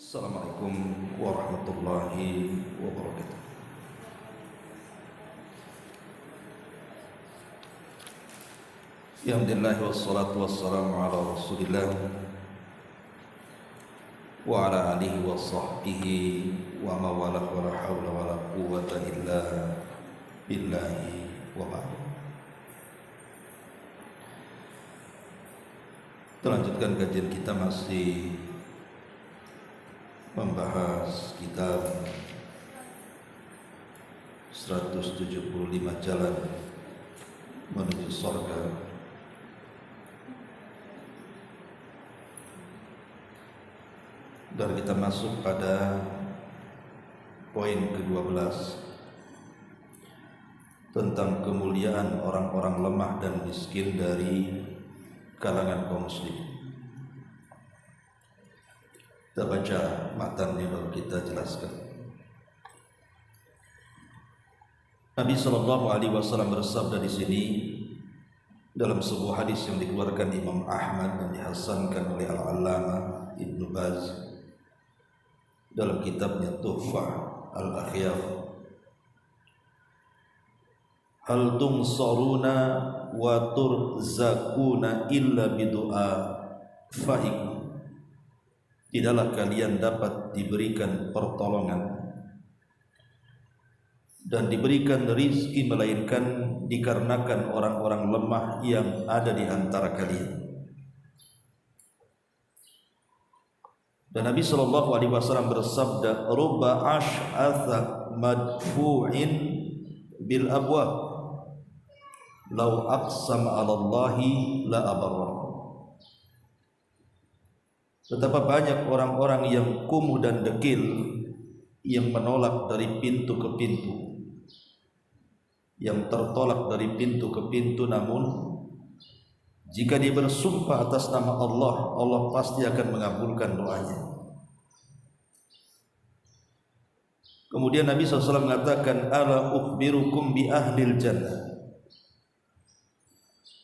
Assalamualaikum warahmatullahi wabarakatuh. Alhamdulillah wassalatu wassalamu ala Rasulillah wa ala alihi wa sahbihi wa mawalah wa la hawla wa la quwwata illa billahi wa ba'd. Lanjutkan kajian kita, masih membahas kitab 175 jalan menuju surga. Dan kita masuk pada poin ke-12 tentang kemuliaan orang-orang lemah dan miskin dari kalangan kaum muslim. Kita baca matan ini lalu kita jelaskan. Nabi SAW bersabda di sini dalam sebuah hadis yang dikeluarkan Imam Ahmad dan dihasankan oleh Al-Allamah Ibnu Baz dalam kitabnya Tuhfah Al-Akhyar. Hal tumsaruna wa turzakuna illa bidu'a fa'ikum. Tidaklah kalian dapat diberikan pertolongan dan diberikan rizki melainkan dikarenakan orang-orang lemah yang ada di antara kalian. Dan Nabi SAW bersabda, rubba ash'atha madfu'in bil abwab law aqsama 'ala Allahi la abarra. Betapa banyak orang-orang yang kumuh dan dekil yang menolak dari pintu ke pintu, yang tertolak dari pintu ke pintu, namun jika dia bersumpah atas nama Allah, Allah pasti akan mengabulkan doanya. Kemudian Nabi SAW mengatakan, ala ukhbirukum bi ahlil jannah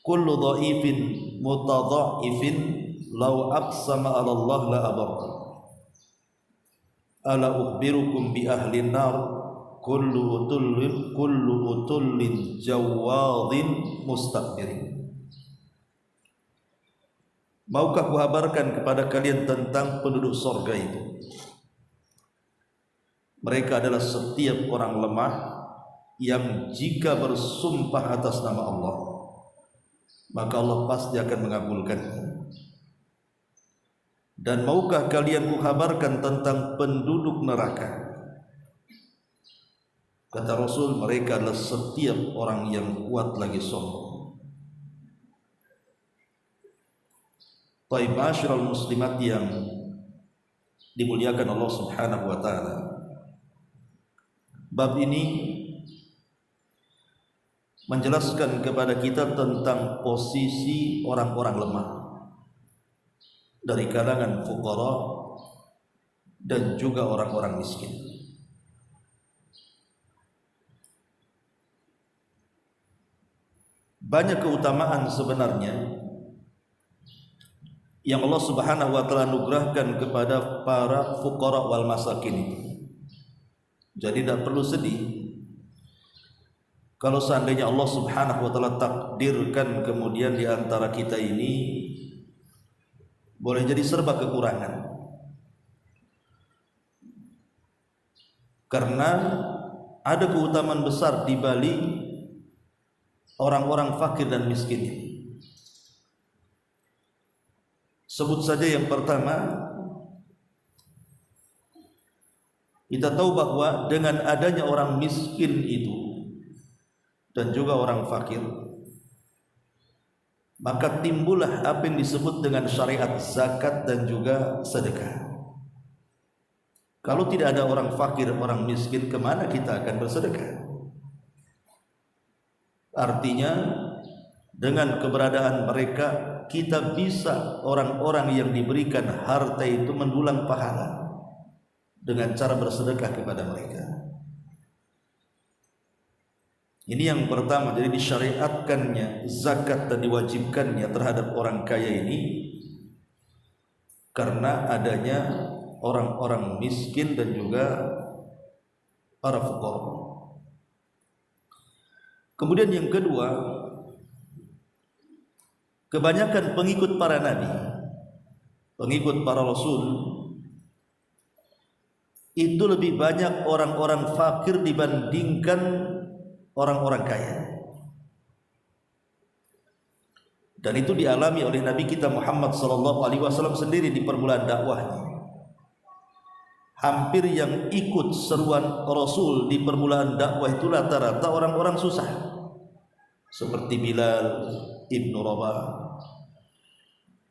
kullu dha'ifin mutadha'ifin law aqsama 'ala Allah la abarra. Ala ukhbirukum bi ahli nar kullu utullin jawadhin mustakbirin. Maukah kuhabarkan kepada kalian tentang penduduk surga itu? Mereka adalah setiap orang lemah yang jika bersumpah atas nama Allah, maka Allah pasti akan mengabulkannya. Dan maukah kalian kuhabarkan tentang penduduk neraka? Kata Rasul, mereka adalah setiap orang yang kuat lagi sombong. Taib ma'asyiral muslimat yang dimuliakan Allah Subhanahu wa taala. Bab ini menjelaskan kepada kita tentang posisi orang-orang lemah dari kalangan fuqara dan juga orang-orang miskin. Banyak keutamaan sebenarnya yang Allah Subhanahu wa taala anugerahkan kepada para fuqara wal masakin itu. Jadi tidak perlu sedih kalau seandainya Allah Subhanahu wa taala takdirkan kemudian di antara kita ini boleh jadi serba kekurangan. Karena ada keutamaan besar di balik orang-orang fakir dan miskin ini. Sebut saja yang pertama, kita tahu bahwa dengan adanya orang miskin itu dan juga orang fakir, maka timbullah apa yang disebut dengan syariat zakat dan juga sedekah. Kalau tidak ada orang fakir, orang miskin, kemana kita akan bersedekah? Artinya dengan keberadaan mereka, kita bisa orang-orang yang diberikan harta itu mendulang pahala dengan cara bersedekah kepada mereka. Ini yang pertama. Jadi disyariatkannya zakat dan diwajibkannya terhadap orang kaya ini karena adanya orang-orang miskin dan juga para fuqara. Kemudian yang kedua, kebanyakan pengikut para nabi, pengikut para rasul, itu lebih banyak orang-orang fakir dibandingkan orang-orang kaya. Dan itu dialami oleh Nabi kita Muhammad SAW sendiri di permulaan dakwahnya. Hampir yang ikut seruan Rasul di permulaan dakwah itu rata-rata orang-orang susah, seperti Bilal ibn Rabah,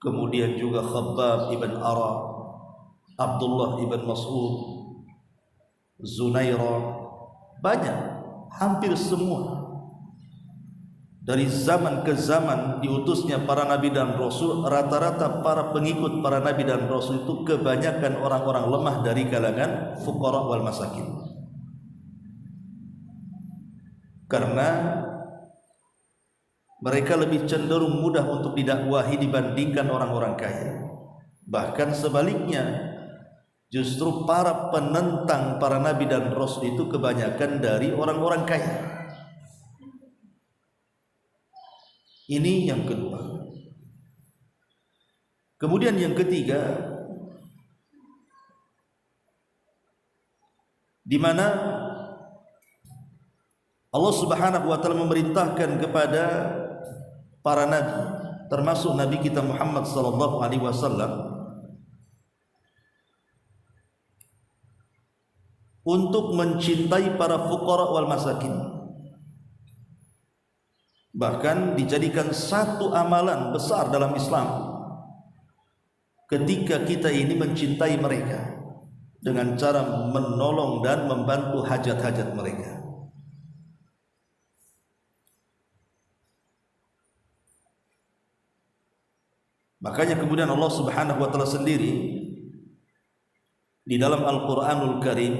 kemudian juga Khabbab ibn Arab, Abdullah ibn Mas'ud, Zunairah, banyak, hampir semua. Dari zaman ke zaman diutusnya para nabi dan rasul, rata-rata para pengikut para nabi dan rasul itu kebanyakan orang-orang lemah dari kalangan fuqara wal masakin. Karena mereka lebih cenderung mudah untuk didakwahi dibandingkan orang-orang kaya. Bahkan sebaliknya, justru para penentang para nabi dan rasul itu kebanyakan dari orang-orang kaya. Ini yang kedua. Kemudian yang ketiga, di mana Allah Subhanahu wa taala memerintahkan kepada para nabi, termasuk nabi kita Muhammad sallallahu alaihi wasallam, untuk mencintai para fuqara wal masakin. Bahkan dijadikan satu amalan besar dalam Islam ketika kita ini mencintai mereka dengan cara menolong dan membantu hajat-hajat mereka. Makanya kemudian Allah Subhanahu wa taala sendiri di dalam Al-Qur'anul Karim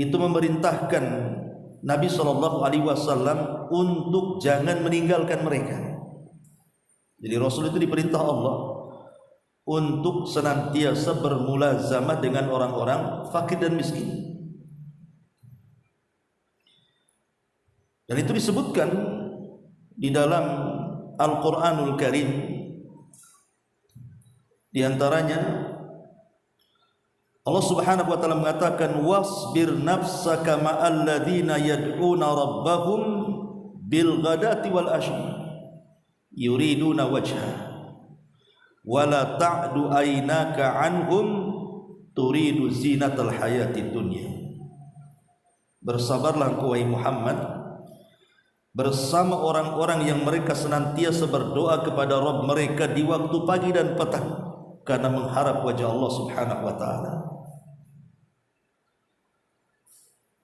itu memerintahkan Nabi SAW untuk jangan meninggalkan mereka. Jadi Rasul itu diperintah Allah untuk senantiasa bermulazamah dengan orang-orang fakir dan miskin. Dan itu disebutkan di dalam Al-Qur'anul Karim. Di antaranya Allah Subhanahu wa taala mengatakan, wasbir nafsaka ma'al ladzina yad'una rabbahum bil ghadati wal ashi yuriduna wajha wala ta'du aynaka anhum turidu zinatal hayatid dunya. Bersabarlah engkau wahai Muhammad bersama orang-orang yang mereka senantiasa berdoa kepada Rabb mereka di waktu pagi dan petang karena mengharap wajah Allah Subhanahu wa taala.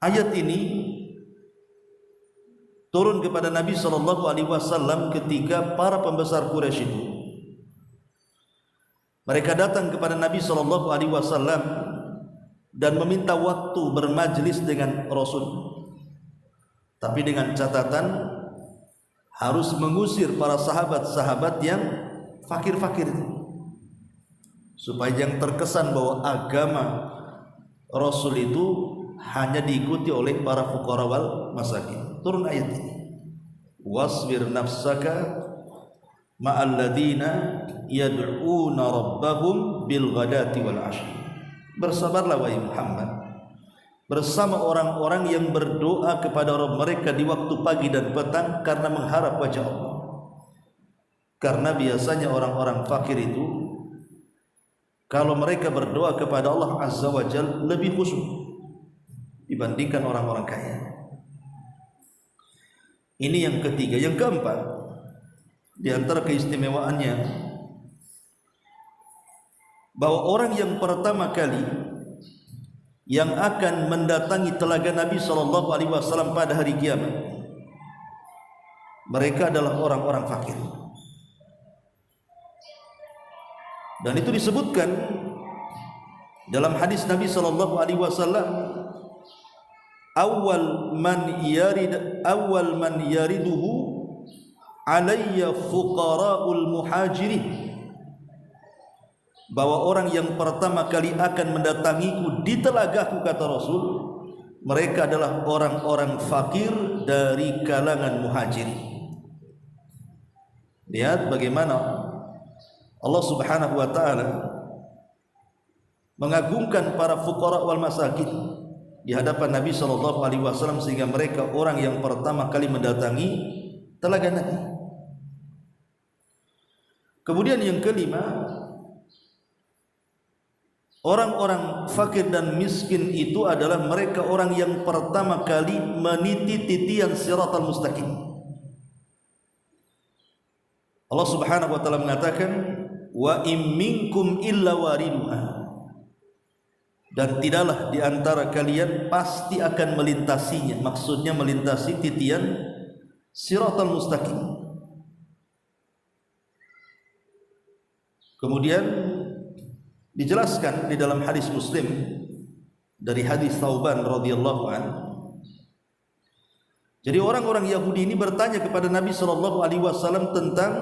Ayat ini turun kepada Nabi SAW ketika para pembesar Quraisy itu mereka datang kepada Nabi SAW dan meminta waktu bermajlis dengan Rasul, tapi dengan catatan harus mengusir para sahabat-sahabat yang fakir-fakir itu, supaya yang terkesan bahwa agama Rasul itu hanya diikuti oleh para fuqara wal masakin. Turun ayat ini, wasbir nafsaka ma'al ladzina yad'una rabbahum bil ghadati wal ashi. Bersabarlah wahai Muhammad bersama orang-orang yang berdoa kepada Rabb mereka di waktu pagi dan petang karena mengharap wajah Allah. Karena biasanya orang-orang fakir itu kalau mereka berdoa kepada Allah Azza wa Jalla lebih khusyuk dibandingkan orang-orang kaya. Ini yang ketiga. Yang keempat, di antara keistimewaannya, bahwa orang yang pertama kali yang akan mendatangi telaga Nabi SAW pada hari kiamat, mereka adalah orang-orang fakir. Dan itu disebutkan dalam hadis Nabi SAW, awal man yariduhu alayya fuqara'ul muhajirin. bahwa orang yang pertama kali akan mendatangiku di telagaku, kata Rasul, mereka adalah orang-orang fakir dari kalangan muhajirin. Lihat bagaimana Allah Subhanahu wa taala mengagungkan para fuqara wal masakin di hadapan Nabi sallallahu alaihi wasallam, sehingga mereka orang yang pertama kali mendatangi telaga Nabi. Kemudian yang kelima, orang-orang fakir dan miskin itu adalah mereka orang yang pertama kali meniti titian siratal mustaqim. Allah Subhanahu wa taala mengatakan, wa im minkum illa wariduha, dan tidaklah di antara kalian pasti akan melintasinya. Maksudnya melintasi titian siratal mustaqim. Kemudian dijelaskan di dalam hadis Muslim dari hadis Thauban radhiyallahu an. Jadi orang-orang Yahudi ini bertanya kepada Nabi sallallahu alaihi wasallam tentang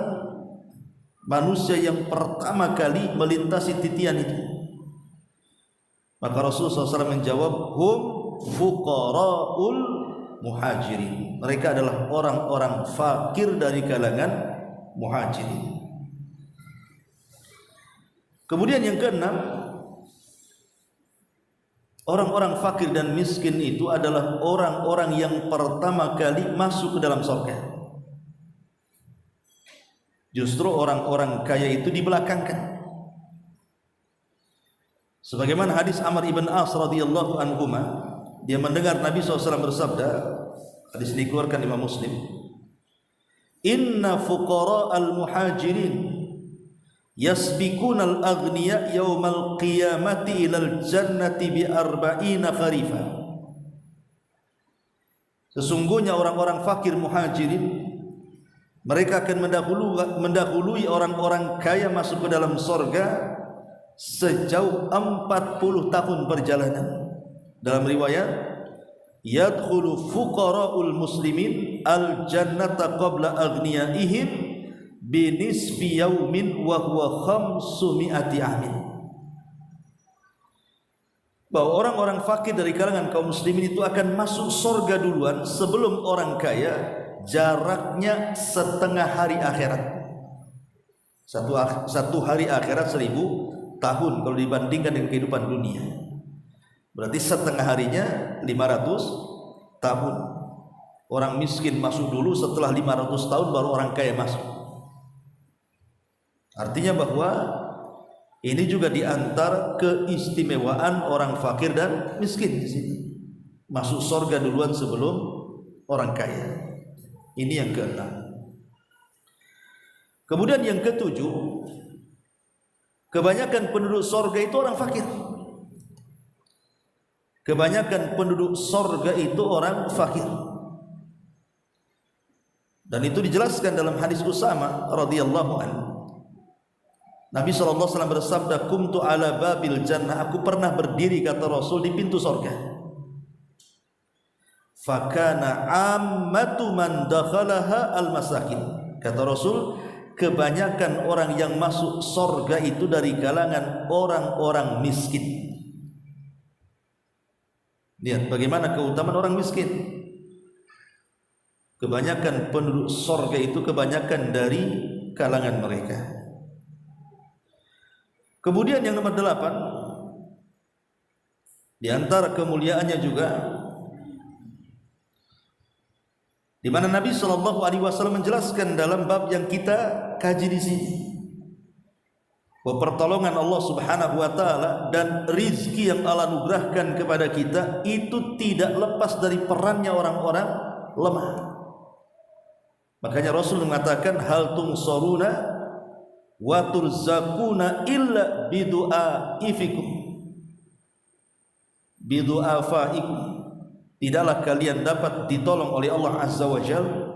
manusia yang pertama kali melintasi titian itu. Maka Rasulullah SAW menjawab, hum fuqara'ul muhajirin. Mereka adalah orang-orang fakir dari kalangan muhajirin. Kemudian yang keenam, orang-orang fakir dan miskin itu adalah orang-orang yang pertama kali masuk ke dalam surga. Justru orang-orang kaya itu dibelakangkan. Sebagaimana hadis Amr ibn As radhiyallahu anhuma, dia mendengar Nabi SAW bersabda, hadis dikeluarkan Imam Muslim, inna fuqara al-muhajirin yasbiqunal aghniya yaumal qiyamati ilal jannati bi arba'ina kharifa. Sesungguhnya orang-orang fakir muhajirin, mereka akan mendahului orang-orang kaya masuk ke dalam sorga sejauh 40 tahun perjalanan. Dalam riwayat, yadkhulu fuqara'ul muslimin al jannata qabla aghniyaihim binisfi yaumin wa huwa 500 amin. Bahwa orang-orang fakir dari kalangan kaum muslimin itu akan masuk surga duluan sebelum orang kaya, jaraknya setengah hari akhirat. Satu hari akhirat 1000 tahun kalau dibandingkan dengan kehidupan dunia. Berarti setengah harinya 500 tahun. Orang miskin masuk dulu, setelah 500 tahun baru orang kaya masuk. Artinya bahwa ini juga diantara keistimewaan orang fakir dan miskin di sini. Masuk surga duluan sebelum orang kaya. Ini yang keenam. Kemudian yang ketujuh, kebanyakan penduduk surga itu orang fakir. Kebanyakan penduduk surga itu orang fakir. Dan itu dijelaskan dalam hadis Usama radhiyallahu anhu. Nabi SAW bersabda, kumtu ala babil jannah, aku pernah berdiri, kata Rasul, di pintu surga. Fakana ammatu man dakhalaha al masakin, kata Rasul, kebanyakan orang yang masuk surga itu dari kalangan orang-orang miskin. Lihat bagaimana keutamaan orang miskin. Kebanyakan penduduk surga itu kebanyakan dari kalangan mereka. Kemudian yang nomor 8, di antara kemuliaannya juga, di mana Nabi SAW menjelaskan dalam bab yang kita kaji di sini, bahwa pertolongan Allah Subhanahu wa taala dan rizki yang Allah anugerahkan kepada kita itu tidak lepas dari perannya orang-orang lemah. Makanya Rasul mengatakan, hal tungsaruna wa turzakuna illa bidu'aifikum, bidu'afaikum. Tidaklah kalian dapat ditolong oleh Allah Azza wa Jalla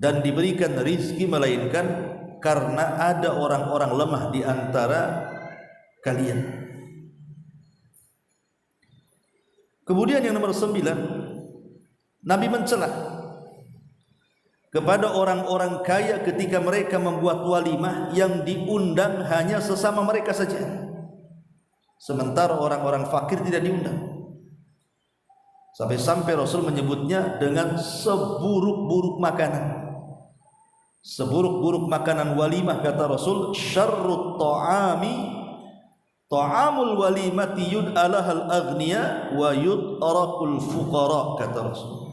dan diberikan rizki melainkan karena ada orang-orang lemah di antara kalian. Kemudian yang nomor 9, Nabi mencela kepada orang-orang kaya ketika mereka membuat walimah yang diundang hanya sesama mereka saja, sementara orang-orang fakir tidak diundang. Sampai-sampai Rasul menyebutnya dengan seburuk-buruk makanan. Seburuk-buruk makanan walimah, kata Rasul, syarrut ta'ami ta'amul walimati yud'alahal aghniya wa yud'arakul fuqara, kata Rasul.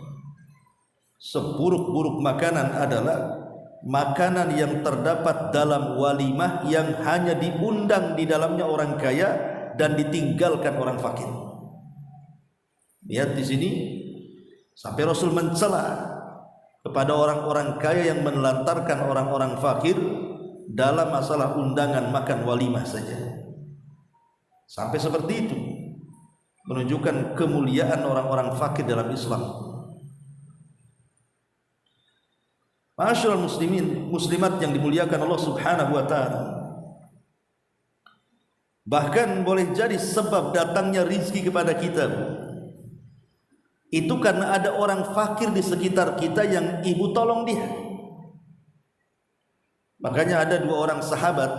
Seburuk-buruk makanan adalah makanan yang terdapat dalam walimah yang hanya diundang di dalamnya orang kaya dan ditinggalkan orang fakir. Lihat di sini sampai Rasul mencela kepada orang-orang kaya yang menelantarkan orang-orang fakir dalam masalah undangan makan walimah saja. Sampai seperti itu, menunjukkan kemuliaan orang-orang fakir dalam Islam. Ma'asyiral muslimin, muslimat yang dimuliakan Allah Subhanahu wa taala. Bahkan boleh jadi sebab datangnya rizki kepada kita itu karena ada orang fakir di sekitar kita yang ibu tolong dia. Makanya ada dua orang sahabat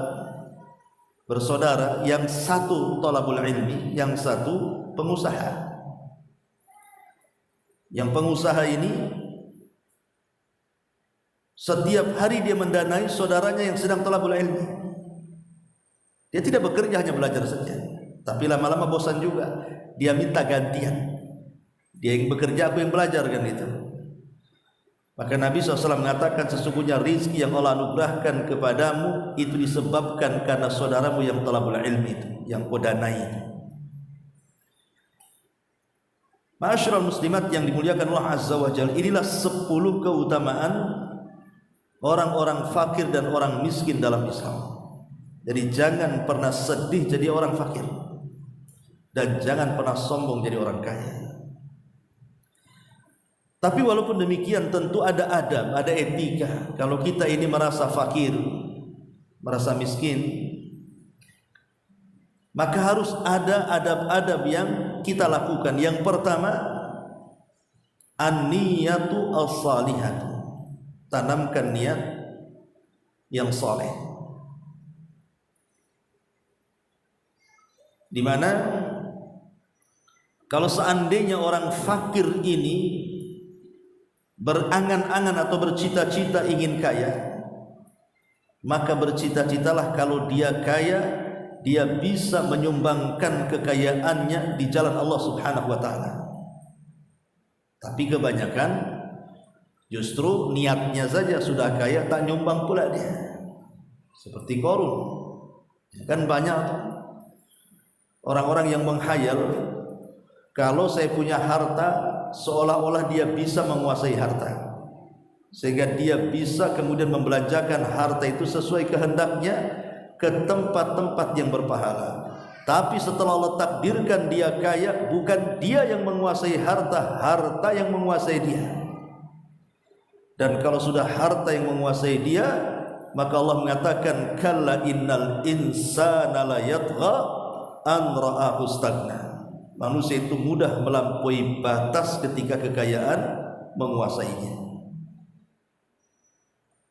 bersaudara, yang satu thalabul ilmi, yang satu pengusaha. Yang pengusaha ini setiap hari dia mendanai saudaranya yang sedang thalabul ilmi. Dia tidak bekerja, hanya belajar saja. Tapi lama-lama bosan juga. Dia minta gantian. Dia yang bekerja, aku yang belajar, kan itu. Maka Nabi SAW mengatakan, sesungguhnya rizki yang Allah anugerahkan kepadamu itu disebabkan karena saudaramu yang thalabul ilmi itu, yang kau danai itu. Ma'asyiral muslimat yang dimuliakan Allah Azza wa Jalla, inilah 10 keutamaan orang-orang fakir dan orang miskin dalam Islam. Jadi jangan pernah sedih jadi orang fakir, dan jangan pernah sombong jadi orang kaya. Tapi walaupun demikian tentu ada adab, ada etika. Kalau kita ini merasa fakir, merasa miskin, maka harus ada adab-adab yang kita lakukan. Yang pertama, an-niyatu as-salihatu. Tanamkan niat yang saleh. Di mana kalau seandainya orang fakir ini berangan-angan atau bercita-cita ingin kaya, maka bercita-citalah kalau dia kaya, dia bisa menyumbangkan kekayaannya di jalan Allah Subhanahu wa taala. Tapi kebanyakan justru niatnya saja sudah kaya, tak nyumbang pula dia. Seperti Qarun. Kan banyak orang-orang yang menghayal kalau saya punya harta, seolah-olah dia bisa menguasai harta, sehingga dia bisa kemudian membelanjakan harta itu sesuai kehendaknya ke tempat-tempat yang berpahala. Tapi setelah Allah takdirkan dia kaya, bukan dia yang menguasai harta, harta yang menguasai dia. Dan kalau sudah harta yang menguasai dia, maka Allah mengatakan, kalla innal insana la yatgha an ra'ahu istaghna. Manusia itu mudah melampaui batas ketika kekayaan menguasainya.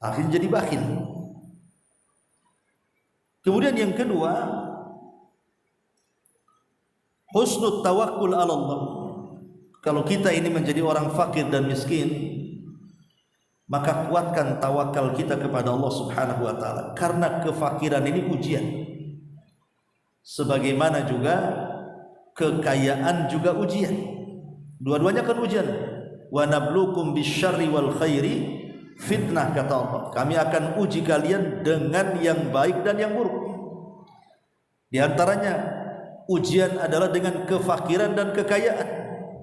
Akhirnya jadi bakhil. Kemudian yang kedua, husnul tawakkul ala Allah. Kalau kita ini menjadi orang fakir dan miskin, maka kuatkan tawakal kita kepada Allah Subhanahu wa taala, karena kefakiran ini ujian. Sebagaimana juga kekayaan juga ujian. Dua-duanya kan ujian. Wa nabluukum bisyarri wal khairi fitnah, kata Allah. Kami akan uji kalian dengan yang baik dan yang buruk. Di antaranya ujian adalah dengan kefakiran dan kekayaan.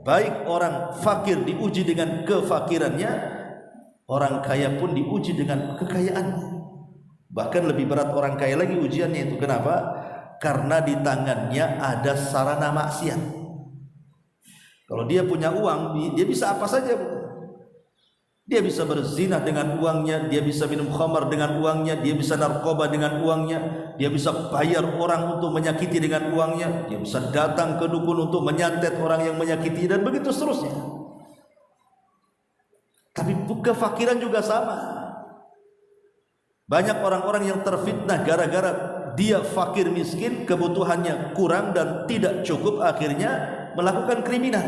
Baik orang fakir diuji dengan kefakirannya, orang kaya pun diuji dengan kekayaannya. Bahkan lebih berat orang kaya lagi ujiannya itu. Kenapa? Karena di tangannya ada sarana maksiat. Kalau dia punya uang, dia bisa apa saja. Dia bisa berzina dengan uangnya, dia bisa minum khamar dengan uangnya, dia bisa narkoba dengan uangnya, dia bisa bayar orang untuk menyakiti dengan uangnya, dia bisa datang ke dukun untuk menyantet orang yang menyakiti, dan begitu seterusnya. Tapi Tapi kefakiran juga sama. Banyak orang-orang yang terfitnah gara-gara dia fakir miskin, kebutuhannya kurang dan tidak cukup, akhirnya melakukan kriminal,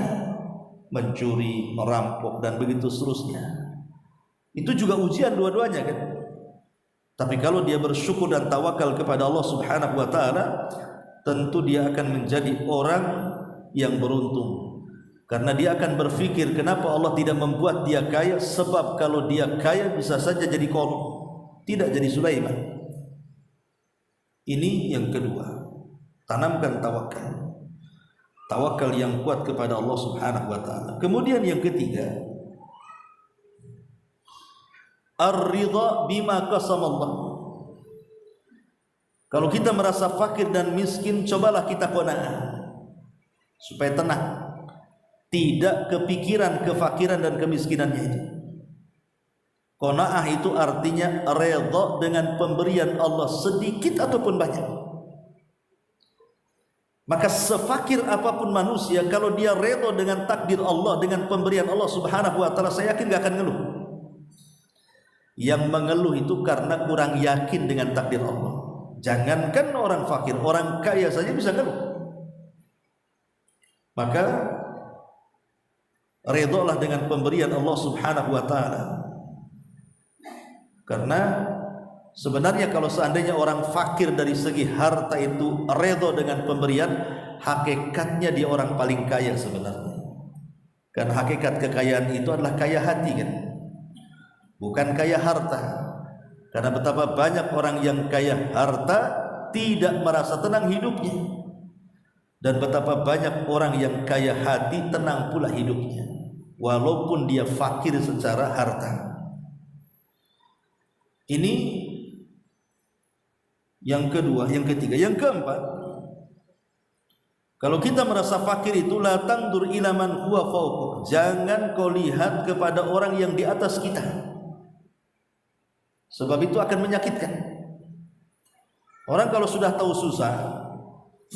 mencuri, merampok dan begitu seterusnya. Itu juga ujian dua-duanya kan. Tapi kalau dia bersyukur dan tawakal kepada Allah Subhanahu wa taala, tentu dia akan menjadi orang yang beruntung. Karena dia akan berpikir, kenapa Allah tidak membuat dia kaya? Sebab kalau dia kaya bisa saja jadi Qarun, tidak jadi Sulaiman. Ini yang kedua, tanamkan tawakal. Tawakal yang kuat kepada Allah Subhanahu wa taala. Kemudian yang ketiga, ar-ridha bima qasamallah. Kalau kita merasa fakir dan miskin, cobalah kita qanaah supaya tenang, tidak kepikiran kefakiran dan kemiskinannya itu. Qanaah itu artinya redha dengan pemberian Allah sedikit ataupun banyak. Maka sefakir apapun manusia, kalau dia redha dengan takdir Allah, dengan pemberian Allah Subhanahu wa taala, saya yakin gak akan ngeluh. Yang mengeluh itu karena kurang yakin dengan takdir Allah. Jangankan orang fakir, orang kaya saja bisa ngeluh. Maka redhalah dengan pemberian Allah Subhanahu wa taala. Karena sebenarnya kalau seandainya orang fakir dari segi harta itu redha dengan pemberian, hakikatnya dia orang paling kaya sebenarnya. Kan hakikat kekayaan itu adalah kaya hati kan, bukan kaya harta. Karena betapa banyak orang yang kaya harta tidak merasa tenang hidupnya, dan betapa banyak orang yang kaya hati tenang pula hidupnya walaupun dia fakir secara harta. Ini yang kedua. Yang ketiga, yang keempat, kalau kita merasa fakir itu, la tangdur ila man huwa fawqa, jangan kau lihat kepada orang yang di atas kita, sebab itu akan menyakitkan. Orang kalau sudah tahu susah,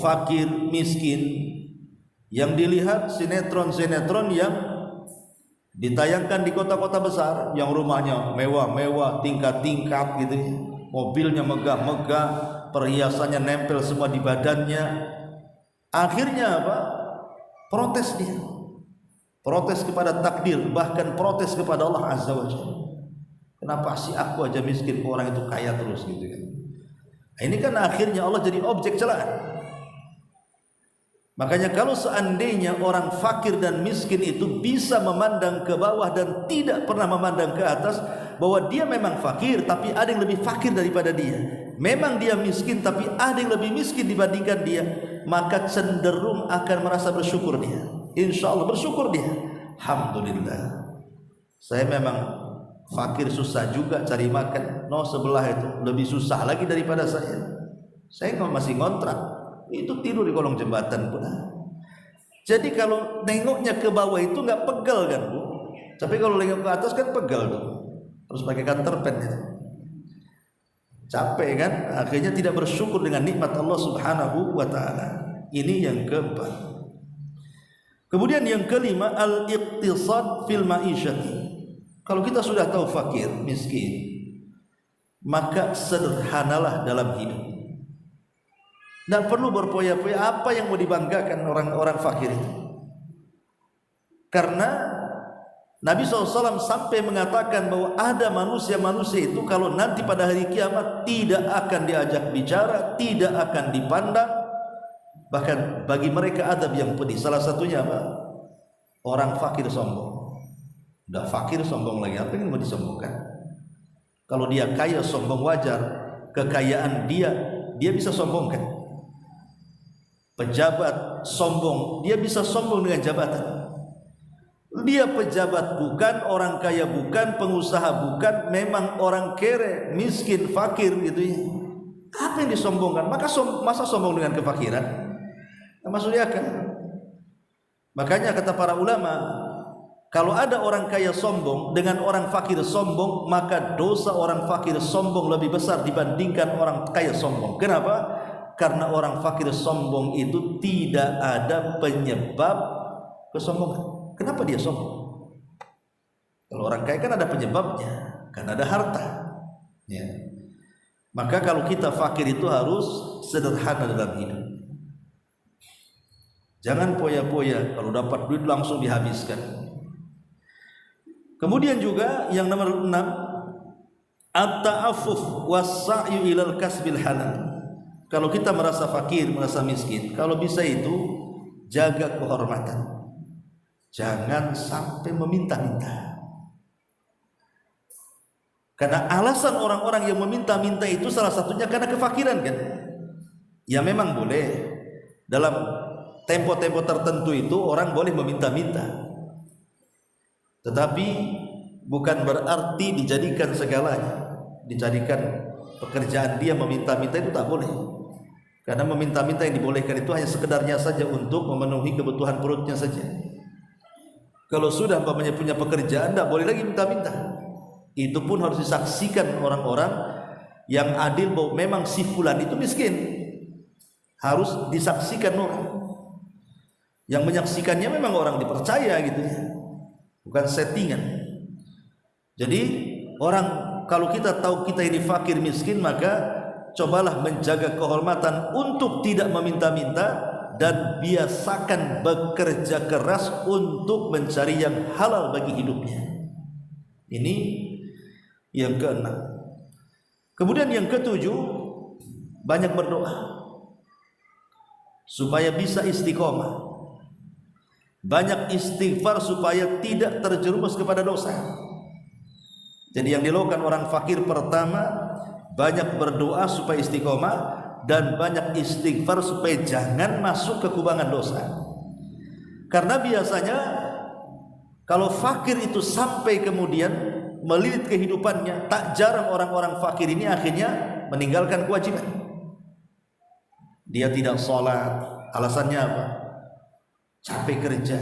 fakir, miskin, yang dilihat sinetron-sinetron yang ditayangkan di kota-kota besar, yang rumahnya mewah-mewah, tingkat-tingkat gitu, mobilnya megah-megah, perhiasannya nempel semua di badannya. Akhirnya apa? Protes dia, protes kepada takdir, bahkan protes kepada Allah Azza wa Jalla. Kenapa sih aku aja miskin, orang itu kaya terus gitu kan? Ini kan akhirnya Allah jadi objek celaan. Makanya kalau seandainya orang fakir dan miskin itu bisa memandang ke bawah dan tidak pernah memandang ke atas, bahwa dia memang fakir tapi ada yang lebih fakir daripada dia, memang dia miskin tapi ada yang lebih miskin dibandingkan dia, maka cenderung akan merasa bersyukur dia. Insya Allah bersyukur dia. Alhamdulillah, saya memang fakir, susah juga cari makan. No, sebelah itu lebih susah lagi daripada saya. Saya masih ngontrak, itu tidur di kolong jembatan pun. Jadi kalau nengoknya ke bawah itu nggak pegal kan Bu, tapi kalau nengok ke atas kan pegal tuh, terus pakai counterpen ya. Capek kan, akhirnya tidak bersyukur dengan nikmat Allah Subhanahu wa taala. Ini yang keempat. Kemudian yang kelima, al-iqtisad fil ma'isyati. Kalau kita sudah tahu fakir, miskin, maka sederhanalah dalam hidup. Tidak perlu berpoya-poya apa yang mau dibanggakan orang-orang fakir itu. Karena Nabi SAW sampai mengatakan bahwa ada manusia-manusia itu kalau nanti pada hari kiamat tidak akan diajak bicara, tidak akan dipandang, bahkan bagi mereka adab yang pedih. Salah satunya apa? Orang fakir sombong. Udah fakir sombong lagi, apa yang mau disombongkan? Kalau dia kaya sombong wajar, kekayaan dia bisa sombongkan. Pejabat sombong, dia bisa sombong dengan jabatan. Dia pejabat bukan, orang kaya bukan, pengusaha bukan, memang orang kere, miskin, fakir gitu ya. Apa yang disombongkan? Masa sombong dengan kefakiran? Nggak masuk akal. Makanya kata para ulama, kalau ada orang kaya sombong dengan orang fakir sombong, maka dosa orang fakir sombong lebih besar dibandingkan orang kaya sombong. Kenapa? Karena orang fakir sombong itu tidak ada penyebab kesombongan. Kenapa dia sombong? Kalau orang kaya kan ada penyebabnya, kan ada harta. Ya. Maka kalau kita fakir itu harus sederhana dalam hidup. Jangan poya-poya, kalau dapat duit langsung dihabiskan. Kemudian juga yang nomor 6, at-ta'affuf was-sa'yu ilal kasbil halal. Kalau kita merasa fakir, merasa miskin, kalau bisa itu jaga kehormatan. Jangan sampai meminta-minta. Karena alasan orang-orang yang meminta-minta itu salah satunya karena kefakiran kan. Ya memang boleh dalam tempo-tempo tertentu itu orang boleh meminta-minta, tetapi bukan berarti dijadikan segalanya, dijadikan pekerjaan dia meminta-minta itu tak boleh. Karena meminta-minta yang dibolehkan itu hanya sekedarnya saja untuk memenuhi kebutuhan perutnya saja. Kalau sudah umpamanya punya pekerjaan, tidak boleh lagi minta-minta. Itu pun harus disaksikan orang-orang yang adil bahwa memang si fulan itu miskin. Harus disaksikan orang. Yang menyaksikannya memang orang dipercaya gitu ya, bukan settingan. Jadi orang kalau kita tahu kita ini fakir miskin, maka cobalah menjaga kehormatan untuk tidak meminta-minta dan biasakan bekerja keras untuk mencari yang halal bagi hidupnya. Ini yang keenam. Kemudian yang ketujuh, banyak berdoa supaya bisa istiqomah. Banyak istighfar supaya tidak terjerumus kepada dosa. Jadi yang dilakukan orang fakir pertama, banyak berdoa supaya istiqomah dan banyak istighfar supaya jangan masuk ke kubangan dosa. Karena biasanya kalau fakir itu sampai kemudian melilit kehidupannya, tak jarang orang-orang fakir ini akhirnya meninggalkan kewajiban. Dia tidak sholat, alasannya apa? Capek kerja,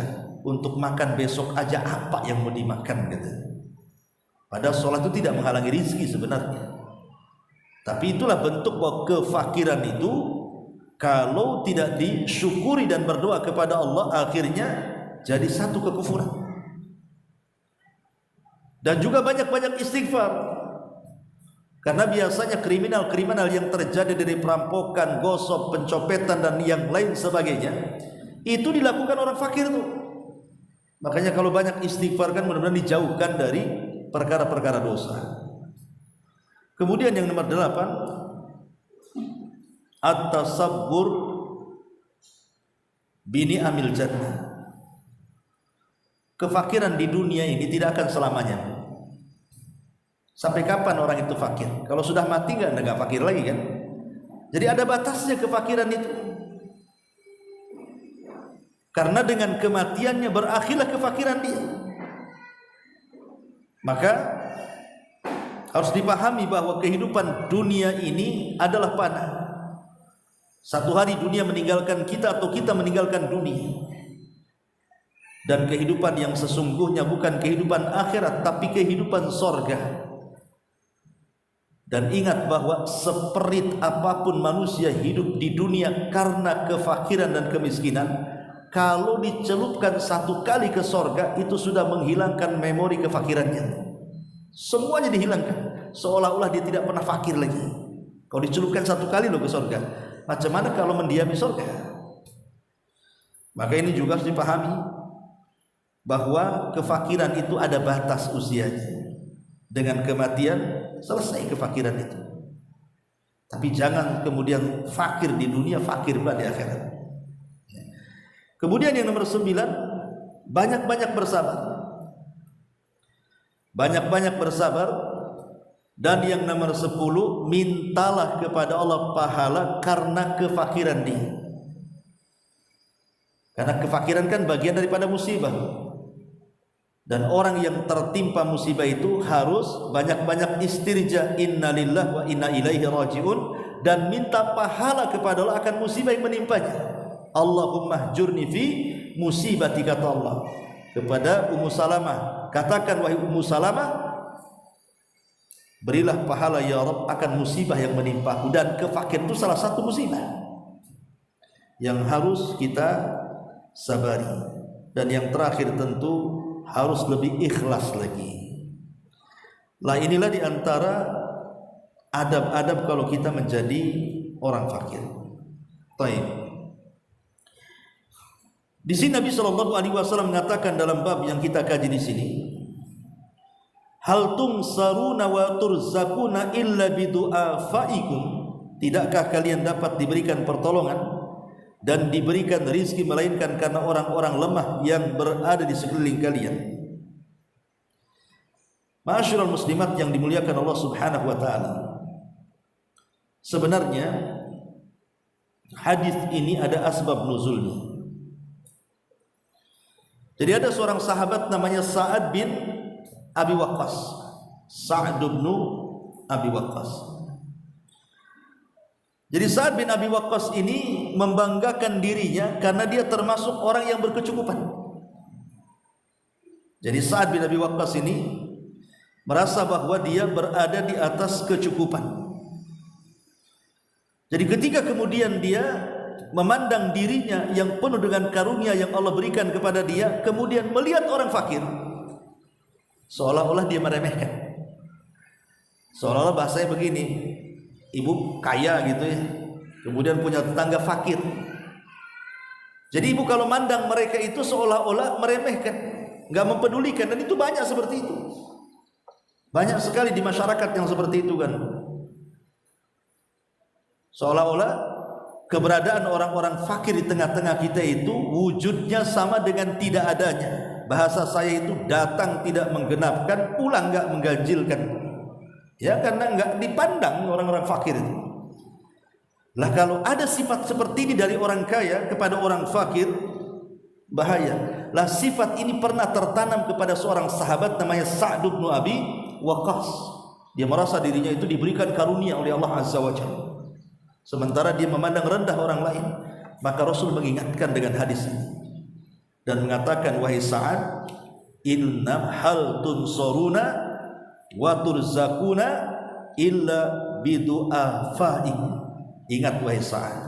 untuk makan besok aja apa yang mau dimakan gitu. Padahal sholat itu tidak menghalangi rizki sebenarnya. Tapi itulah bentuk bahwa kefakiran itu kalau tidak disyukuri dan berdoa kepada Allah, akhirnya jadi satu kekufuran. Dan juga banyak-banyak istighfar. Karena biasanya kriminal-kriminal yang terjadi dari perampokan, gosok, pencopetan dan yang lain sebagainya, itu dilakukan orang fakir tuh. Makanya kalau banyak istighfar kan mudah-mudahan dijauhkan dari perkara-perkara dosa. Kemudian yang nomor 8, at-tasabbur bini amil jannah. Kefakiran di dunia ini tidak akan selamanya. Sampai kapan orang itu fakir? Kalau sudah mati nggak fakir lagi kan? Jadi ada batasnya kefakiran itu. Karena dengan kematiannya berakhirlah kefakiran dia. Maka harus dipahami bahwa kehidupan dunia ini adalah panah. Satu hari dunia meninggalkan kita atau kita meninggalkan dunia. Dan kehidupan yang sesungguhnya bukan kehidupan akhirat, tapi kehidupan sorga. Dan ingat bahwa seperit apapun manusia hidup di dunia karena kefakiran dan kemiskinan, kalau dicelupkan satu kali ke sorga, itu sudah menghilangkan memori kefakirannya. Semuanya dihilangkan, seolah-olah dia tidak pernah fakir lagi. Kalau dicelupkan satu kali loh ke sorga, macam mana kalau mendiami sorga? Maka ini juga harus dipahami bahwa kefakiran itu ada batas usianya. Dengan kematian selesai kefakiran itu. Tapi jangan kemudian fakir di dunia, fakir pula di akhirat. Kemudian yang nomor 9, banyak-banyak bersabar. Banyak-banyak bersabar. Dan yang nomor 10, mintalah kepada Allah pahala karena kefakiran dia. Karena kefakiran kan bagian daripada musibah. Dan orang yang tertimpa musibah itu harus banyak-banyak istirja, innalillahi wa inna ilaihi rajiun, dan minta pahala kepada Allah akan musibah yang menimpanya. Allahumma jurni fi musibati, kata Allah kepada Ummu Salamah, katakan wahai Ummu Salamah, berilah pahala ya Rabb akan musibah yang menimpaku. Dan kefakiran itu salah satu musibah yang harus kita sabari. Dan yang terakhir tentu harus lebih ikhlas lagi. Lah inilah diantara adab-adab kalau kita menjadi orang fakir. Baik. Di sini Nabi Shallallahu Alaihi Wasallam mengatakan dalam bab yang kita kaji di sini, hal tunsaruna wa turzakuna illa bidu'afaikum, tidakkah kalian dapat diberikan pertolongan dan diberikan rizki melainkan karena orang-orang lemah yang berada di sekeliling kalian. Ma'asyiral muslimat yang dimuliakan Allah Subhanahu wa taala. Sebenarnya hadis ini ada asbab nuzulnya. Jadi ada seorang sahabat namanya Sa'ad bin Abi Waqqas. Sa'ad bin Abi Waqqas. Jadi Sa'ad bin Abi Waqqas ini membanggakan dirinya karena dia termasuk orang yang berkecukupan. Jadi Sa'ad bin Abi Waqqas ini merasa bahwa dia berada di atas kecukupan. Jadi ketika kemudian dia memandang dirinya yang penuh dengan karunia yang Allah berikan kepada dia, kemudian melihat orang fakir, seolah-olah dia meremehkan. Seolah-olah bahasanya begini, ibu kaya gitu ya, kemudian punya tetangga fakir. Jadi ibu kalau mandang mereka itu seolah-olah meremehkan, nggak mempedulikan, dan itu banyak seperti itu. Banyak sekali di masyarakat yang seperti itu kan. Seolah-olah keberadaan orang-orang fakir di tengah-tengah kita itu wujudnya sama dengan tidak adanya. Bahasa saya itu datang tidak menggenapkan, pulang nggak mengganjilkan. Ya, karena nggak dipandang orang-orang fakir itu. Lah kalau ada sifat seperti ini dari orang kaya kepada orang fakir, bahaya. Lah sifat ini pernah tertanam kepada seorang sahabat namanya Sa'd bin Abi Waqqas. Dia merasa dirinya itu diberikan karunia oleh Allah Azza wa Jalla, sementara dia memandang rendah orang lain. Maka Rasul mengingatkan dengan hadis ini dan mengatakan, wahai Sa'ad, inna hal tunsuruna wa turzakuna illa bidu'afaikum. Ingat wahai Sa'ad,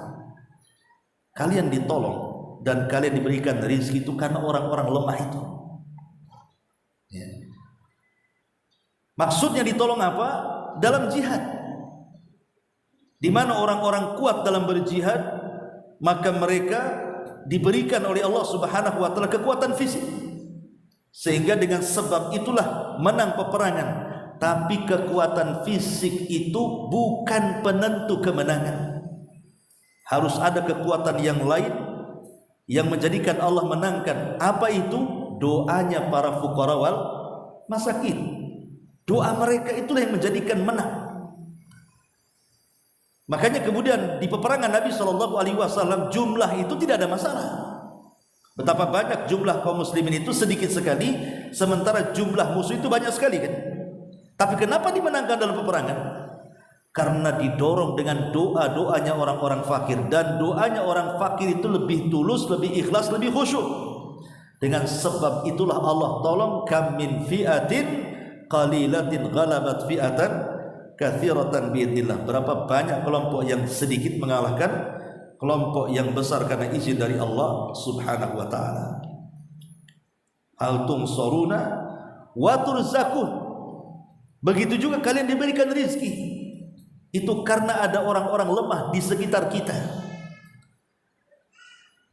kalian ditolong dan kalian diberikan rezeki itu karena orang-orang lemah itu. Ya. Maksudnya ditolong apa? Dalam jihad, di mana orang-orang kuat dalam berjihad, maka mereka diberikan oleh Allah Subhanahu wa taala kekuatan fisik, sehingga dengan sebab itulah menang peperangan. Tapi kekuatan fisik itu bukan penentu kemenangan. Harus ada kekuatan yang lain yang menjadikan Allah menangkan. Apa itu? Doanya para fuqara wal masakin. Doa mereka itulah yang menjadikan menang. Makanya kemudian di peperangan Nabi SAW jumlah itu tidak ada masalah. Betapa banyak jumlah kaum muslimin itu sedikit sekali, sementara jumlah musuh itu banyak sekali kan. Tapi kenapa dimenangkan dalam peperangan? Karena didorong dengan doa-doanya orang-orang fakir. Dan doanya orang fakir itu lebih tulus, lebih ikhlas, lebih khusyuk. Dengan sebab itulah Allah tolong, kam min fi'atin qalilatin ghalabat fi'atan katsiratan biidznillah. Berapa banyak kelompok yang sedikit mengalahkan kelompok yang besar karena izin dari Allah Subhanahu wa taala. Hal tunsaruna wa turzakun. Begitu juga kalian diberikan rezeki. Itu karena ada orang-orang lemah di sekitar kita.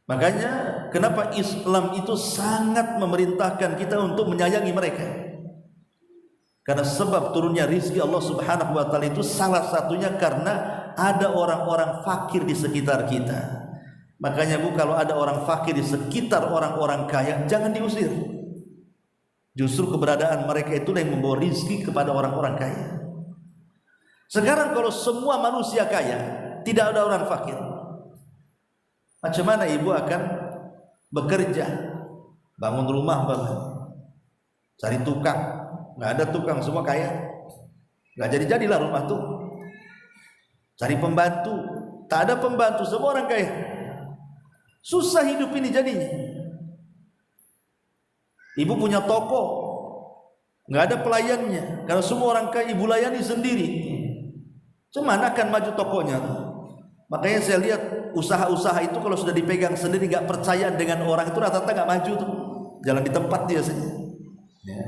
Makanya kenapa Islam itu sangat memerintahkan kita untuk menyayangi mereka. Karena sebab turunnya rizki Allah Subhanahu wa taala itu salah satunya karena ada orang-orang fakir di sekitar kita. Makanya Bu, kalau ada orang fakir di sekitar orang-orang kaya, jangan diusir. Justru keberadaan mereka itulah yang membawa rizki kepada orang-orang kaya. Sekarang kalau semua manusia kaya, tidak ada orang fakir, macam mana ibu akan bekerja, bangun rumah, cari tukang? Nggak ada tukang, semua kaya, nggak jadi-jadilah rumah tuh. Cari pembantu, tak ada pembantu, semua orang kaya. Susah hidup ini jadinya. Ibu punya toko, nggak ada pelayannya, karena semua orang kaya ibu layani sendiri. Cuman akan maju tokonya tuh. Makanya saya lihat usaha-usaha itu kalau sudah dipegang sendiri, nggak percaya dengan orang itu rata-rata nggak maju tuh, jalan di tempat dia saja. Ya.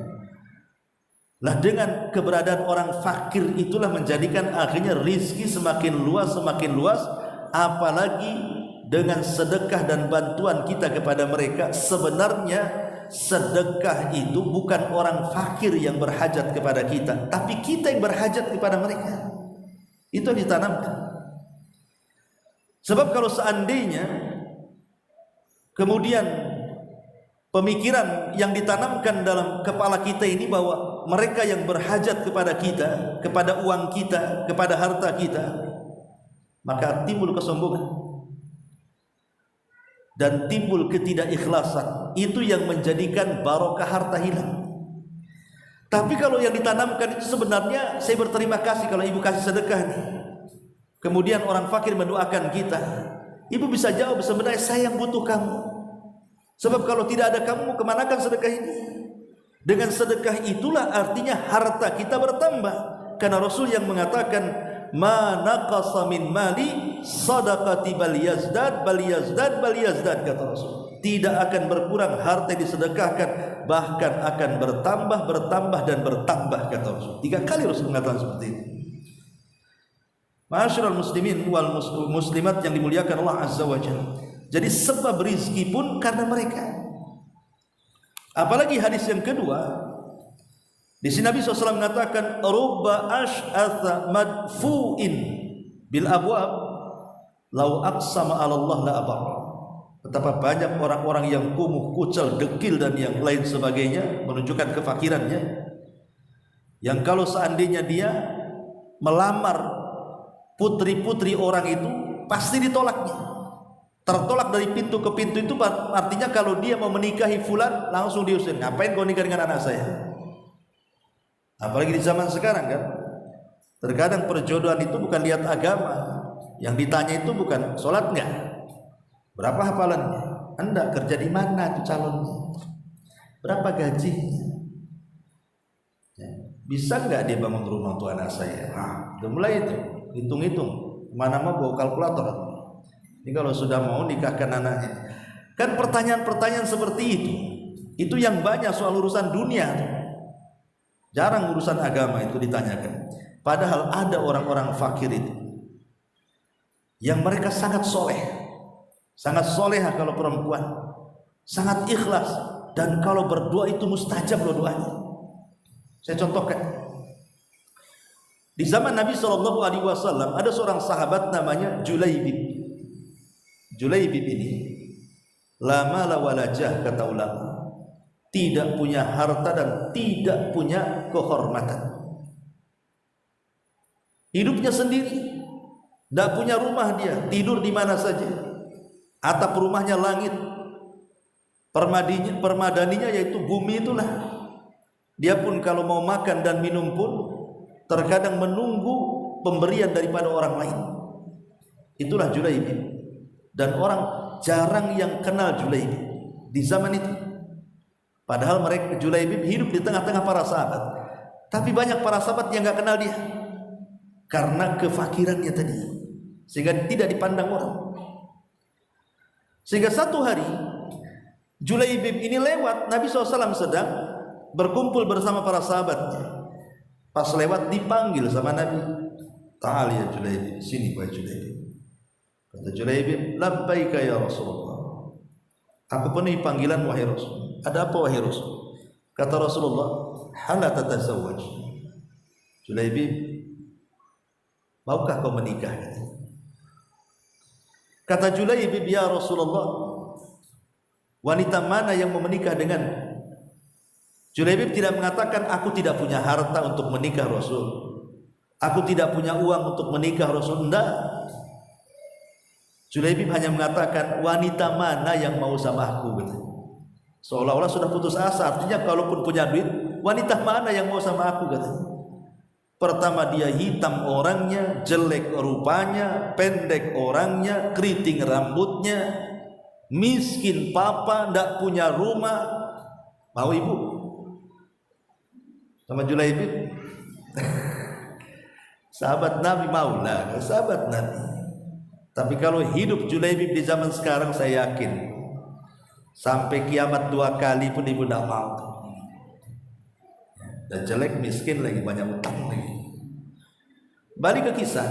Lah dengan keberadaan orang fakir itulah menjadikan akhirnya rizki semakin luas, apalagi dengan sedekah dan bantuan kita kepada mereka. Sebenarnya sedekah itu bukan orang fakir yang berhajat kepada kita, tapi kita yang berhajat kepada mereka. Itu yang ditanamkan. Sebab kalau seandainya kemudian pemikiran yang ditanamkan dalam kepala kita ini bahwa mereka yang berhajat kepada kita, kepada uang kita, kepada harta kita, maka timbul kesombongan dan timbul ketidakikhlasan. Itu yang menjadikan barokah harta hilang. Tapi kalau yang ditanamkan itu sebenarnya saya berterima kasih kalau ibu kasih sedekah nih. Kemudian orang fakir mendoakan kita. Ibu bisa jawab, sebenarnya saya yang butuh kamu. Sebab kalau tidak ada kamu, kemanakan sedekah ini? Dengan sedekah itulah artinya harta kita bertambah. Karena Rasul yang mengatakan, ma naqasa min mali sadaqati bal yazdad kata Rasul. Tidak akan berkurang harta yang disedekahkan, bahkan akan bertambah kata Rasul. 3 kali Rasul mengatakan seperti itu. Ma'asyiral muslimin wal muslimat yang dimuliakan Allah Azza wa Jalla. Jadi sebab rizki pun karena mereka. Apalagi hadis yang kedua, di sini Nabi SAW mengatakan, rubba ash'atha madfu'in bil abwab lau aqsama 'ala Allah la abar. Betapa banyak orang-orang yang kumuh, kucel, dekil dan yang lain sebagainya, menunjukkan kefakirannya, yang kalau seandainya dia melamar putri-putri orang itu pasti ditolaknya. Tertolak dari pintu ke pintu itu artinya kalau dia mau menikahi fulan langsung diusir. Ngapain kau nikah dengan anak saya? Apalagi di zaman sekarang kan, terkadang perjodohan itu bukan lihat agama. Yang ditanya itu bukan sholatnya, berapa hafalannya, Anda kerja di mana itu calonnya, berapa gajinya, bisa nggak dia bangun rumah untuk anak saya. Udah mulai itu hitung-hitung, mana mau bawa kalkulator. Ini kalau sudah mau nikahkan anaknya. Kan pertanyaan-pertanyaan seperti itu yang banyak soal urusan dunia. Jarang urusan agama itu ditanyakan. Padahal ada orang-orang fakir itu yang mereka sangat soleh, sangat soleha kalau perempuan, sangat ikhlas, dan kalau berdoa itu mustajab loh doanya. Saya contohkan. Di zaman Nabi SAW ada seorang sahabat namanya Julaibib. Julaibib ini la mala wala jah kata ulama, tidak punya harta dan tidak punya kehormatan. Hidupnya sendiri, tidak punya rumah, dia tidur di mana saja. Atap rumahnya langit, permadaninya yaitu bumi itulah. Dia pun kalau mau makan dan minum pun terkadang menunggu pemberian daripada orang lain. Itulah Julaibib. Dan orang jarang yang kenal Julaibib di zaman itu. Padahal mereka Julaibib hidup di tengah-tengah para sahabat. Tapi banyak para sahabat yang enggak kenal dia karena kefakirannya tadi, sehingga tidak dipandang orang. Sehingga satu hari Julaibib ini lewat, Nabi SAW sedang berkumpul bersama para sahabatnya. Pas lewat dipanggil sama Nabi, "Ta'al ya Julaibib, sini wahai Julaibib." Kata Julaibib, "Labbaika ya Rasulullah." Aku penuhi panggilan wahai Rasul. Ada apa wahai Rasul? Kata Rasulullah, "Hala tatazawwaj." Julaibib, maukah kau menikah? Kata Julaibib, "Ya Rasulullah, wanita mana yang mau menikah dengan?" Julaibib tidak mengatakan aku tidak punya harta untuk menikah Rasul, aku tidak punya uang untuk menikah Rasul. Enggak. Julaibib hanya mengatakan wanita mana yang mau sama aku gitu. Seolah-olah sudah putus asa. Artinya kalaupun punya duit, wanita mana yang mau sama aku gitu. Pertama dia hitam orangnya, jelek rupanya, pendek orangnya, keriting rambutnya, miskin papa, ndak punya rumah. Mau ibu sama Julaibib? Sahabat Nabi maulah, sahabat Nabi. Tapi kalau hidup Julaibib di zaman sekarang, saya yakin sampai kiamat 2 kali pun ibu tidak mau. dan jelek, miskin lagi, banyak utang lagi. Balik ke kisah.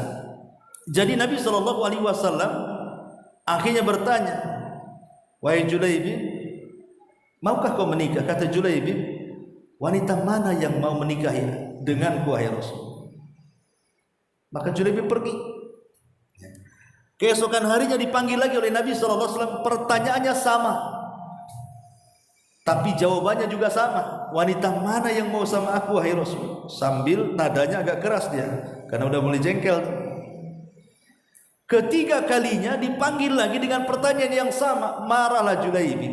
Jadi Nabi SAW akhirnya bertanya, wahai Julaibib, maukah kau menikah? Kata Julaibib, wanita mana yang mau menikah denganku wahai Rasul? Maka Julaibib pergi. Keesokan harinya dipanggil lagi oleh Nabi SAW. Pertanyaannya sama, tapi jawabannya juga sama. Wanita mana yang mau sama aku wahai Rasul? Sambil nadanya agak keras dia, karena udah mulai jengkel. Ketiga kalinya dipanggil lagi dengan pertanyaan yang sama. Marahlah Julaibib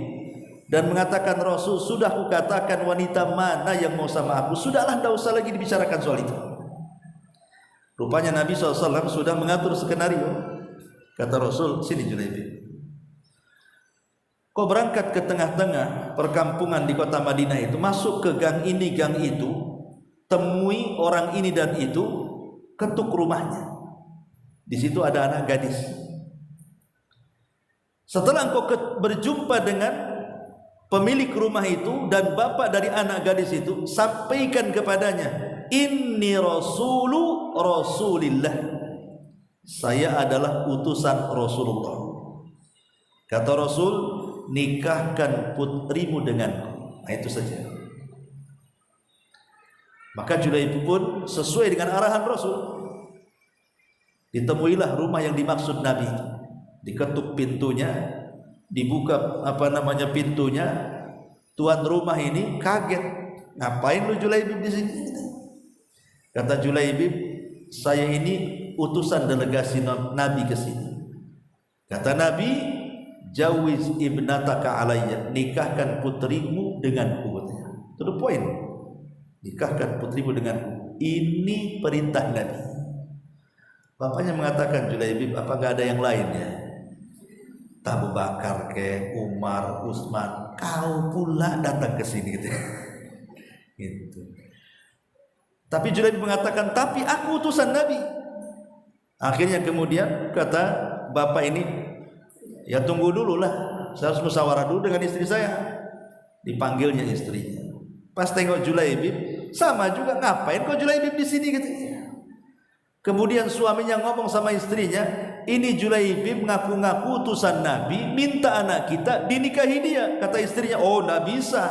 dan mengatakan, Rasul, sudah kukatakan wanita mana yang mau sama aku. Sudahlah, tidak usah lagi dibicarakan soal itu. Rupanya Nabi SAW sudah mengatur skenario. Kata Rasul, sini Julaibib, kau berangkat ke tengah-tengah perkampungan di kota Madinah itu, masuk ke gang ini, gang itu, temui orang ini dan itu, ketuk rumahnya. Di situ ada anak gadis. Setelah engkau berjumpa dengan pemilik rumah itu dan bapak dari anak gadis itu, sampaikan kepadanya, inni rasulu rasulillah, saya adalah utusan Rasulullah. Kata Rasul, nikahkan putrimu denganku. Nah, itu saja. Maka Julaibib pun sesuai dengan arahan Rasul. Ditemuilah rumah yang dimaksud Nabi. Diketuk pintunya, dibuka pintunya. Tuan rumah ini kaget. Ngapain lu Julaibib di sini? Kata Julaibib, saya ini utusan delegasi Nabi ke sini. Kata Nabi, jawiz ibnataka alayya, nikahkan putrimu denganku. To the point. Nikahkan putrimu denganku. Ini perintah Nabi. Bapaknya mengatakan, Julaibib, apa gak ada yang lainnya? Abu Bakar ke Umar, Utsman, kau pula datang ke sini gitu. Gitu. Tapi Julaibib mengatakan, tapi aku utusan Nabi. Akhirnya kemudian kata bapak ini, ya tunggu dulu lah, saya harus musyawarah dulu dengan istri saya. Dipanggilnya istrinya. Pas tengok Julaibib, sama juga, ngapain kau Julaibib di sini gitu. Kemudian suaminya ngomong sama istrinya, ini Julaibib ngaku-ngaku utusan Nabi, minta anak kita dinikahi dia. Kata istrinya, oh tidak bisa.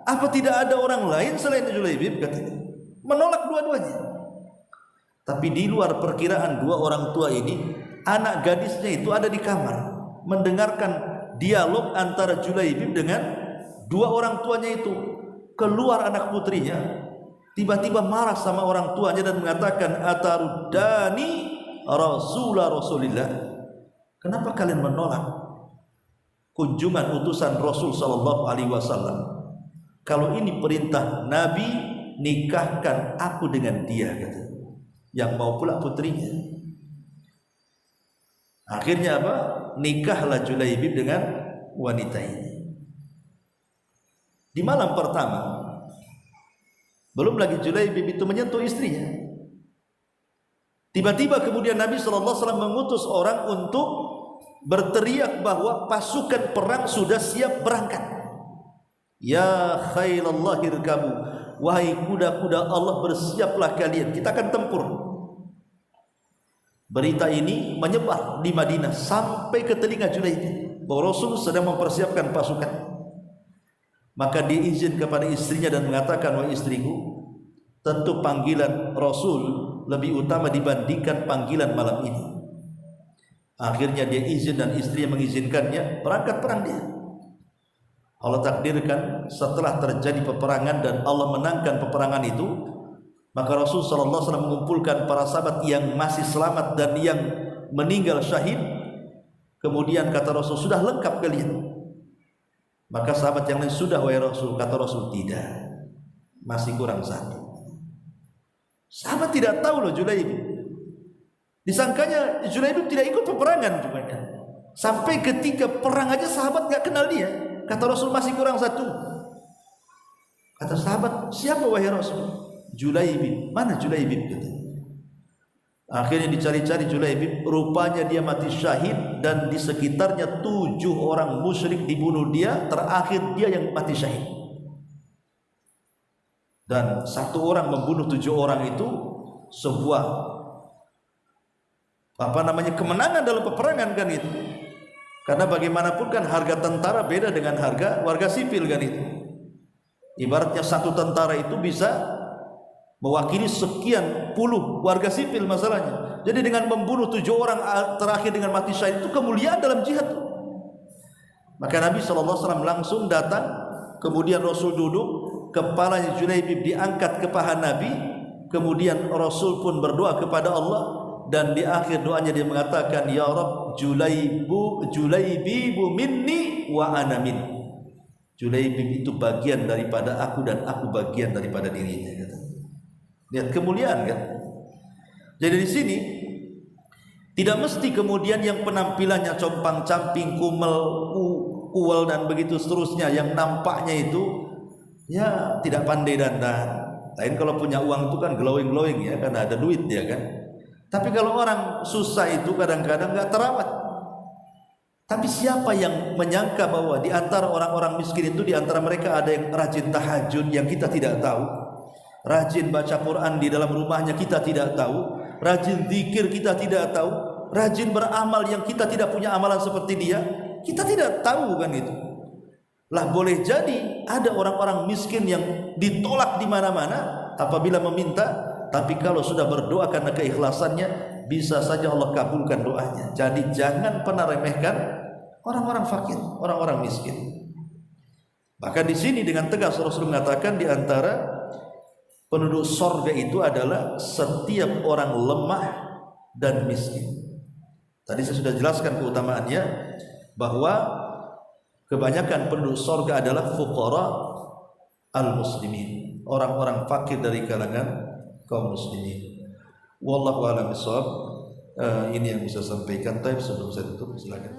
Apa tidak ada orang lain selain Julaibib? Katanya. Menolak dua-duanya. Tapi di luar perkiraan dua orang tua ini, anak gadisnya itu ada di kamar mendengarkan dialog antara Julaibib dengan dua orang tuanya itu. Keluar anak putrinya, tiba-tiba marah sama orang tuanya dan mengatakan, ataruddani rasulillah, kenapa kalian menolak kunjungan utusan Rasul sallallahu alaihi wasallam? Kalau ini perintah Nabi, nikahkan aku dengan dia, kata. Yang mau pula putrinya. Akhirnya apa? Nikahlah Julaibib dengan wanita ini. Di malam pertama, belum lagi Julaibib itu menyentuh istrinya, tiba-tiba kemudian Nabi SAW mengutus orang untuk berteriak bahwa pasukan perang sudah siap berangkat. Ya khailallahi irkabu, wahai kuda-kuda Allah, bersiaplah kalian, kita akan tempur. Berita ini menyebar di Madinah sampai ke telinga Julaibib bahwa Rasul sedang mempersiapkan pasukan. Maka dia izin kepada istrinya dan mengatakan, wahai istriku, tentu panggilan Rasul lebih utama dibandingkan panggilan malam ini. Akhirnya dia izin dan istrinya mengizinkannya, berangkat perang dia. Allah takdirkan setelah terjadi peperangan dan Allah menangkan peperangan itu, maka Rasul SAW mengumpulkan para sahabat yang masih selamat dan yang meninggal syahid. Kemudian kata Rasul, sudah lengkap kalian? Maka sahabat yang lain, sudah wahai Rasul. Kata Rasul, tidak, masih kurang satu. Sahabat tidak tahu loh Julaibib. Disangkanya Julaibib tidak ikut peperangan juga. Sampai ketika perang aja sahabat gak kenal dia. Kata Rasul, masih kurang satu. Kata sahabat, siapa wahai Rasul? Julaibib. Mana Julaibib? Gitu. Akhirnya dicari-cari Julaibib, rupanya dia mati syahid dan di sekitarnya 7 orang musyrik dibunuh dia, terakhir dia yang mati syahid. Dan satu orang membunuh 7 orang itu sebuah kemenangan dalam peperangan kan itu. Karena bagaimanapun kan harga tentara beda dengan harga warga sipil kan itu. Ibaratnya satu tentara itu bisa mewakili sekian puluh warga sipil masalahnya. Jadi dengan membunuh 7 orang terakhir dengan mati syahid itu kemuliaan dalam jihad. Maka Nabi SAW langsung datang, kemudian Rasul duduk, kepalanya Julaibib diangkat ke paha Nabi, kemudian Rasul pun berdoa kepada Allah, dan di akhir doanya dia mengatakan, ya Rabb, Julaibibu minni wa ana min. Julaibib itu bagian daripada aku dan aku bagian daripada dirinya. Lihat kemuliaan kan? Jadi di sini tidak mesti kemudian yang penampilannya compang-camping, kuel dan begitu seterusnya, yang nampaknya itu ya tidak pandai dandan. Lain kalau punya uang itu kan glowing ya, karena ada duit ya kan. Tapi kalau orang susah itu kadang-kadang nggak terawat. Tapi siapa yang menyangka bahwa di antara orang-orang miskin itu, di antara mereka ada yang rajin tahajud yang kita tidak tahu, rajin baca Quran di dalam rumahnya kita tidak tahu, rajin zikir kita tidak tahu, rajin beramal yang kita tidak punya amalan seperti dia, kita tidak tahu kan itu. Lah boleh jadi ada orang-orang miskin yang ditolak di mana-mana apabila meminta, tapi kalau sudah berdoa karena keikhlasannya, bisa saja Allah kabulkan doanya. Jadi jangan pernah remehkan orang-orang fakir, orang-orang miskin. Bahkan di sini dengan tegas Rasul mengatakan di antara penduduk sorga itu adalah setiap orang lemah dan miskin. Tadi saya sudah jelaskan keutamaannya, bahwa kebanyakan penduduk sorga adalah fuqara al-muslimin, orang-orang fakir dari kalangan kaum muslimin. Wallahu a'lam bishawab. Ini yang bisa sampaikan. Sebelum saya tutup, silakan.